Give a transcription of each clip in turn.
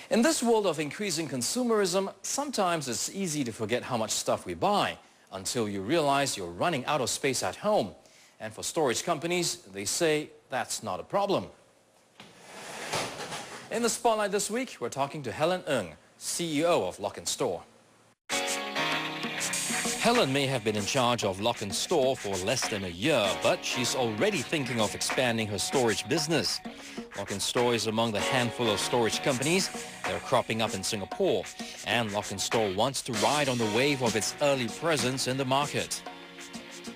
In this world of increasing consumerism, sometimes it's easy to forget how much stuff we buy until you realize you're running out of space at home. And for storage companies, they say that's not a problem. In the spotlight this week, we're talking to Helen Ng, CEO of Lock+Store. Helen may have been in charge of Lock+Store for less than a year, but she's already thinking of expanding her storage business. Lock+Store is among the handful of storage companies that are cropping up in Singapore, and Lock+Store wants to ride on the wave of its early presence in the market.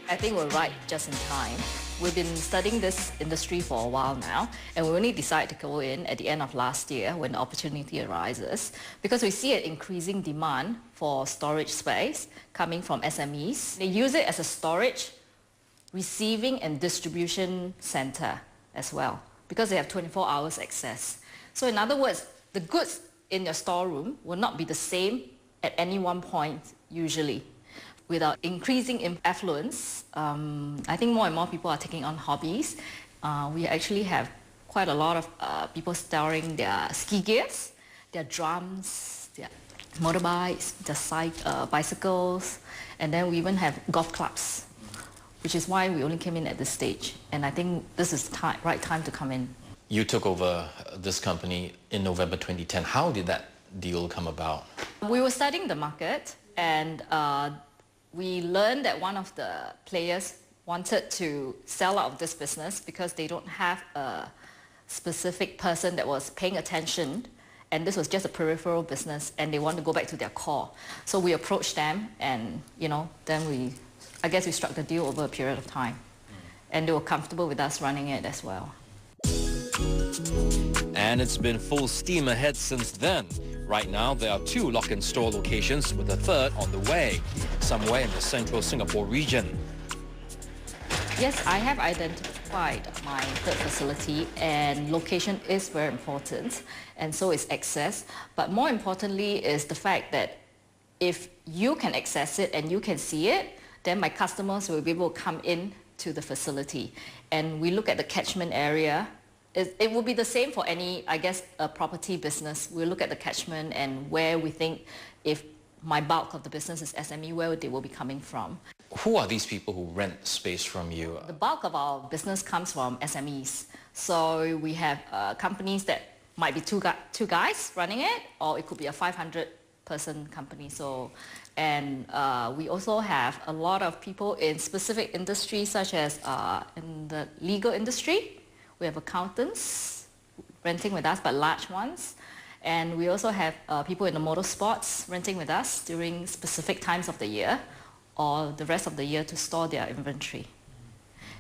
I think we're right just in time. We've been studying this industry for a while now, and we only decided to go in at the end of last year when the opportunity arises, because we see an increasing demand for storage space coming from SMEs. They use it as a storage, receiving and distribution center as well, because they have 24 hours access. So in other words, the goods in your storeroom will not be the same at any one point usually. With our increasing affluence, I think more and more people are taking on hobbies. We actually have quite a lot of people storing their ski gears, their drums, their motorbikes, their bicycles, and then we even have golf clubs, which is why we only came in at this stage. And I think this is the right time to come in. You took over this company in November 2010. How did that deal come about? We were studying the market, and we learned that one of the players wanted to sell out of this business because they don't have a specific person that was paying attention, and this was just a peripheral business, and they want to go back to their core. So we approached them, and then I guess we struck the deal over a period of time, and they were comfortable with us running it as well. And it's been full steam ahead since then. Right now, there are 2 Lock+Store locations with a third on the way, somewhere in the central Singapore region. Yes, I have identified my third facility, and location is very important, and so is access. But more importantly is the fact that if you can access it and you can see it, then my customers will be able to come in to the facility. And we look at the catchment area. It will be the same for any, I guess, a property business. We'll look at the catchment and where we think, if my bulk of the business is SME, where they will be coming from. Who are these people who rent space from you? The bulk of our business comes from SMEs. So we have companies that might be two guys running it, or it could be a 500-person company. And we also have a lot of people in specific industries, such as in the legal industry. We have accountants renting with us, but large ones. And we also have people in the motorsports renting with us during specific times of the year or the rest of the year to store their inventory.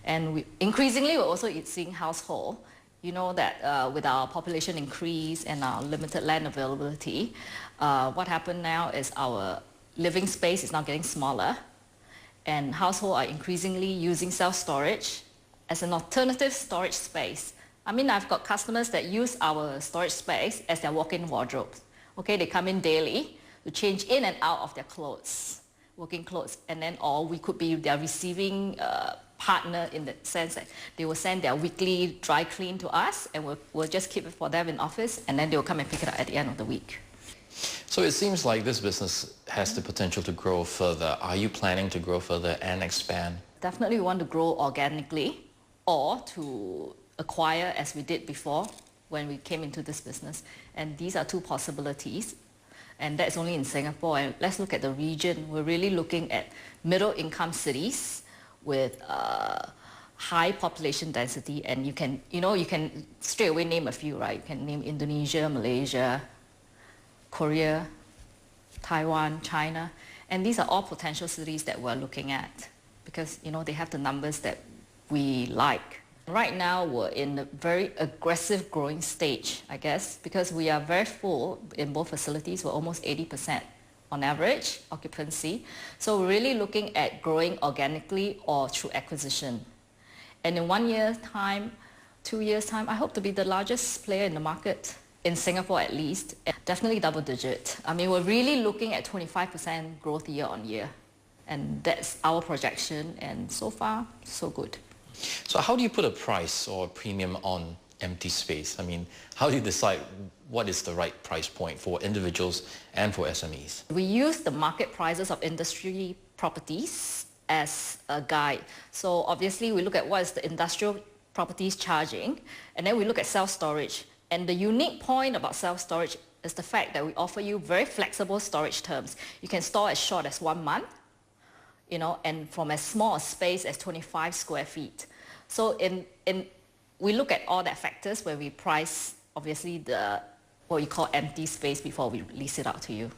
And increasingly, we're also seeing household. You know that with our population increase and our limited land availability, what happened now is our living space is now getting smaller, and households are increasingly using self-storage as an alternative storage space. I mean, I've got customers that use our storage space as their walk-in wardrobes. Okay, they come in daily to change in and out of their clothes, working clothes, and then we could be their receiving partner in the sense that they will send their weekly dry clean to us, and we'll just keep it for them in office, and then they'll come and pick it up at the end of the week. So it seems like this business has the potential to grow further. Are you planning to grow further and expand? Definitely we want to grow organically, or to acquire as we did before when we came into this business. And these are 2 possibilities. And that's only in Singapore. And let's look at the region. We're really looking at middle income cities with high population density. And you can straight away name a few, right? You can name Indonesia, Malaysia, Korea, Taiwan, China. And these are all potential cities that we're looking at because, they have the numbers that we like. Right now, we're in a very aggressive growing stage, I guess, because we are very full in both facilities. We're almost 80% on average occupancy. So we're really looking at growing organically or through acquisition. And in 1 year's time, 2 years' time, I hope to be the largest player in the market, in Singapore at least, definitely double digit. I mean, we're really looking at 25% growth year on year. And that's our projection, and so far, so good. So how do you put a price or a premium on empty space? I mean, how do you decide what is the right price point for individuals and for SMEs? We use the market prices of industry properties as a guide. So obviously we look at what is the industrial properties charging, and then we look at self-storage. And the unique point about self-storage is the fact that we offer you very flexible storage terms. You can store as short as 1 month, and from as small a space as 25 square feet. So we look at all that factors when we price, obviously, what we call empty space before we lease it out to you.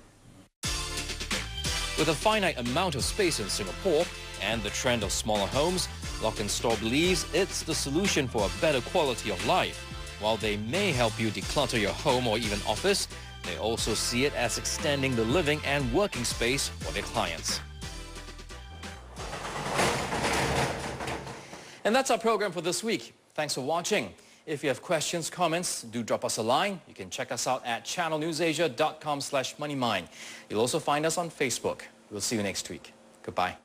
With a finite amount of space in Singapore and the trend of smaller homes, Lock+Store believes it's the solution for a better quality of life. While they may help you declutter your home or even office, they also see it as extending the living and working space for their clients. And that's our program for this week. Thanks for watching. If you have questions, comments, do drop us a line. You can check us out at channelnewsasia.com/moneymind. You'll also find us on Facebook. We'll see you next week. Goodbye.